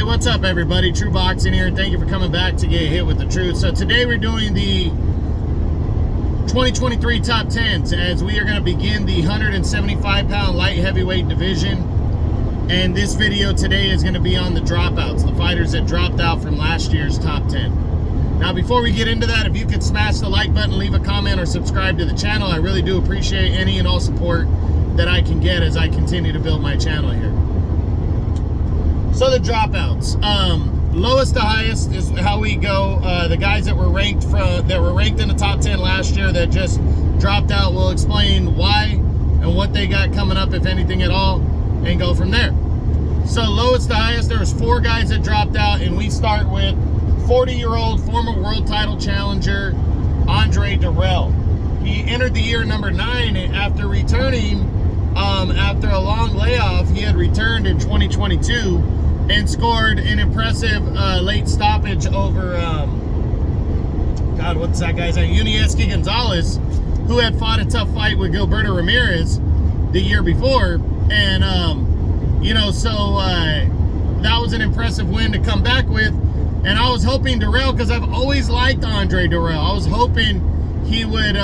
Hey, what's up everybody? True Boxing here, and thank you for coming back to get hit with the truth. So today we're doing the 2023 top 10s as we are going to begin the 175-pound light heavyweight division. And this video today is going to be on the dropouts, the fighters that dropped out from last year's top 10. Now before we get into that, if you could smash the like button, leave a comment, or subscribe to the channel, I really do appreciate any and all support that I can get as I continue to build my channel here. So the dropouts, lowest to highest is how we go. The guys that were ranked in the top 10 last year that just dropped out, we'll explain why and what they got coming up, if anything at all, and go from there. So lowest to highest, there was 4 guys that dropped out, and we start with 40-year-old former world title challenger Andre Dirrell. He entered the year number 9 after returning after a long layoff. He had returned in 2022 and scored an impressive late stoppage over, God, what's that guy's name? Yunieski Gonzalez, who had fought a tough fight with Gilberto Ramirez the year before. And, that was an impressive win to come back with. And I was hoping Dirrell, because I've always liked Andre Dirrell, I was hoping he would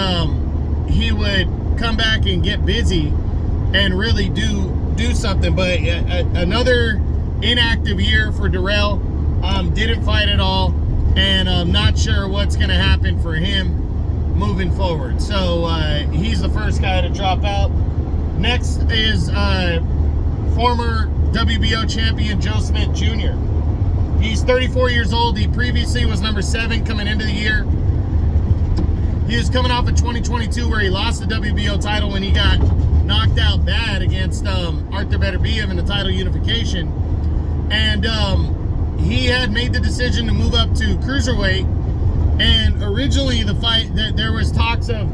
come back and get busy and really do something. But another inactive year for Dirrell, didn't fight at all, and I'm not sure what's going to happen for him moving forward. So he's the first guy to drop out. Next is former WBO champion Joe Smith Jr. He's 34 years old. He previously was number 7 coming into the year. He was coming off of 2022 where he lost the WBO title when he got knocked out bad against Arthur Beterbiev in the title unification. And he had made the decision to move up to cruiserweight. And originally the fight, there was talks of,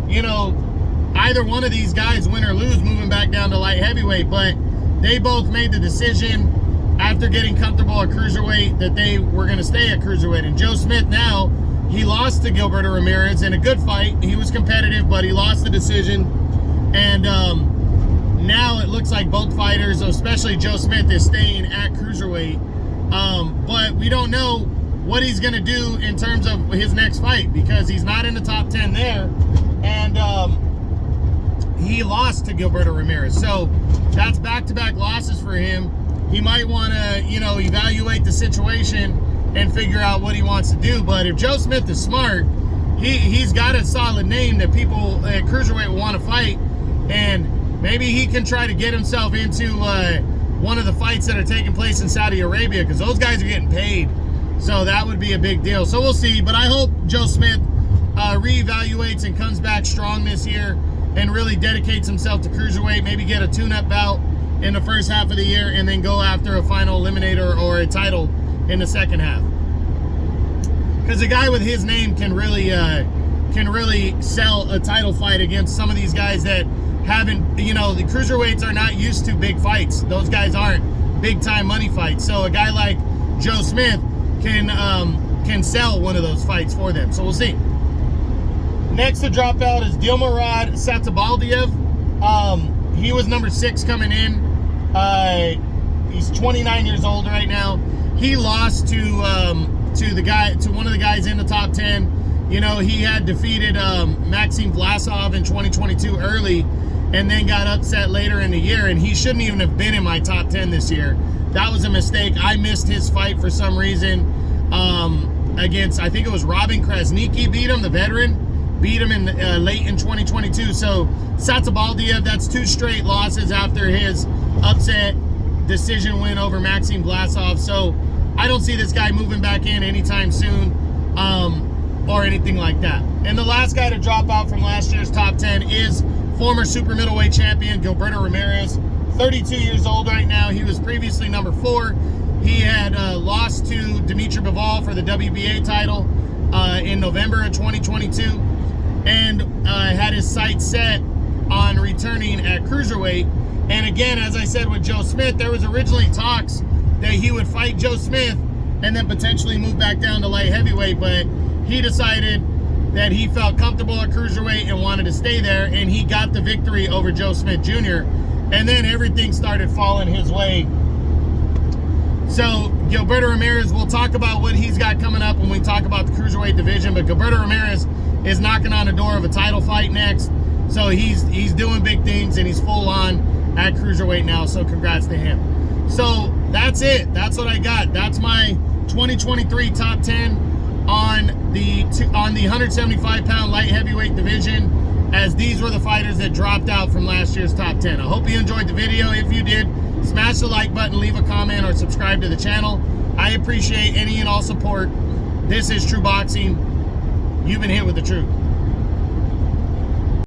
either one of these guys, win or lose, moving back down to light heavyweight. But they both made the decision after getting comfortable at cruiserweight that they were going to stay at cruiserweight. And Joe Smith now, he lost to Gilberto Ramirez in a good fight. He was competitive, but he lost the decision. And now it looks like both fighters, especially Joe Smith, is staying at cruiserweight. But we don't know what he's going to do in terms of his next fight, because he's not in the top 10 there. And he lost to Gilberto Ramirez. So that's back-to-back losses for him. He might want to, evaluate the situation and figure out what he wants to do. But if Joe Smith is smart, he's got a solid name that people at cruiserweight will want to fight. And maybe he can try to get himself into one of the fights that are taking place in Saudi Arabia, because those guys are getting paid. So that would be a big deal. So we'll see. But I hope Joe Smith reevaluates and comes back strong this year and really dedicates himself to cruiserweight. Maybe get a tune-up bout in the first half of the year and then go after a final eliminator or a title in the second half. Because a guy with his name can really sell a title fight against some of these guys that haven't, the cruiserweights are not used to big fights. Those guys aren't big time money fights. So a guy like Joe Smith can sell one of those fights for them. So we'll see. Next to drop out is Dilmurad Satabaldiev. He was number 6 coming in. He's 29 years old right now. He lost to one of the guys in the top 10. He had defeated Maxim Vlasov in 2022 early, and then got upset later in the year, and he shouldn't even have been in my top 10 this year. That was a mistake. I missed his fight for some reason against, I think it was Robin Krasnicki beat him, the veteran. Beat him in late in 2022. So Satabaldiev, that's 2 straight losses after his upset decision win over Maxim Vlasov. So I don't see this guy moving back in anytime soon or anything like that. And the last guy to drop out from last year's top 10 is former super middleweight champion Gilberto Ramirez. 32 years old right now. He was previously number 4. He had lost to Dimitri Bivol for the WBA title in November of 2022. And had his sights set on returning at cruiserweight. And again, as I said with Joe Smith, there was originally talks that he would fight Joe Smith and then potentially move back down to light heavyweight, but he decided that he felt comfortable at cruiserweight and wanted to stay there, and he got the victory over Joe Smith Jr. And then everything started falling his way. So Gilberto Ramirez, we'll talk about what he's got coming up when we talk about the cruiserweight division, but Gilberto Ramirez is knocking on the door of a title fight next. So he's doing big things, and he's full on at cruiserweight now, so congrats to him. So that's it. That's what I got. That's my 2023 top 10 on the 175-pound light heavyweight division, as these were the fighters that dropped out from last year's top 10. I hope you enjoyed the video. If you did, smash the like button, leave a comment, or subscribe to the channel. I appreciate any and all support. This is True Boxing. You've been hit with the truth.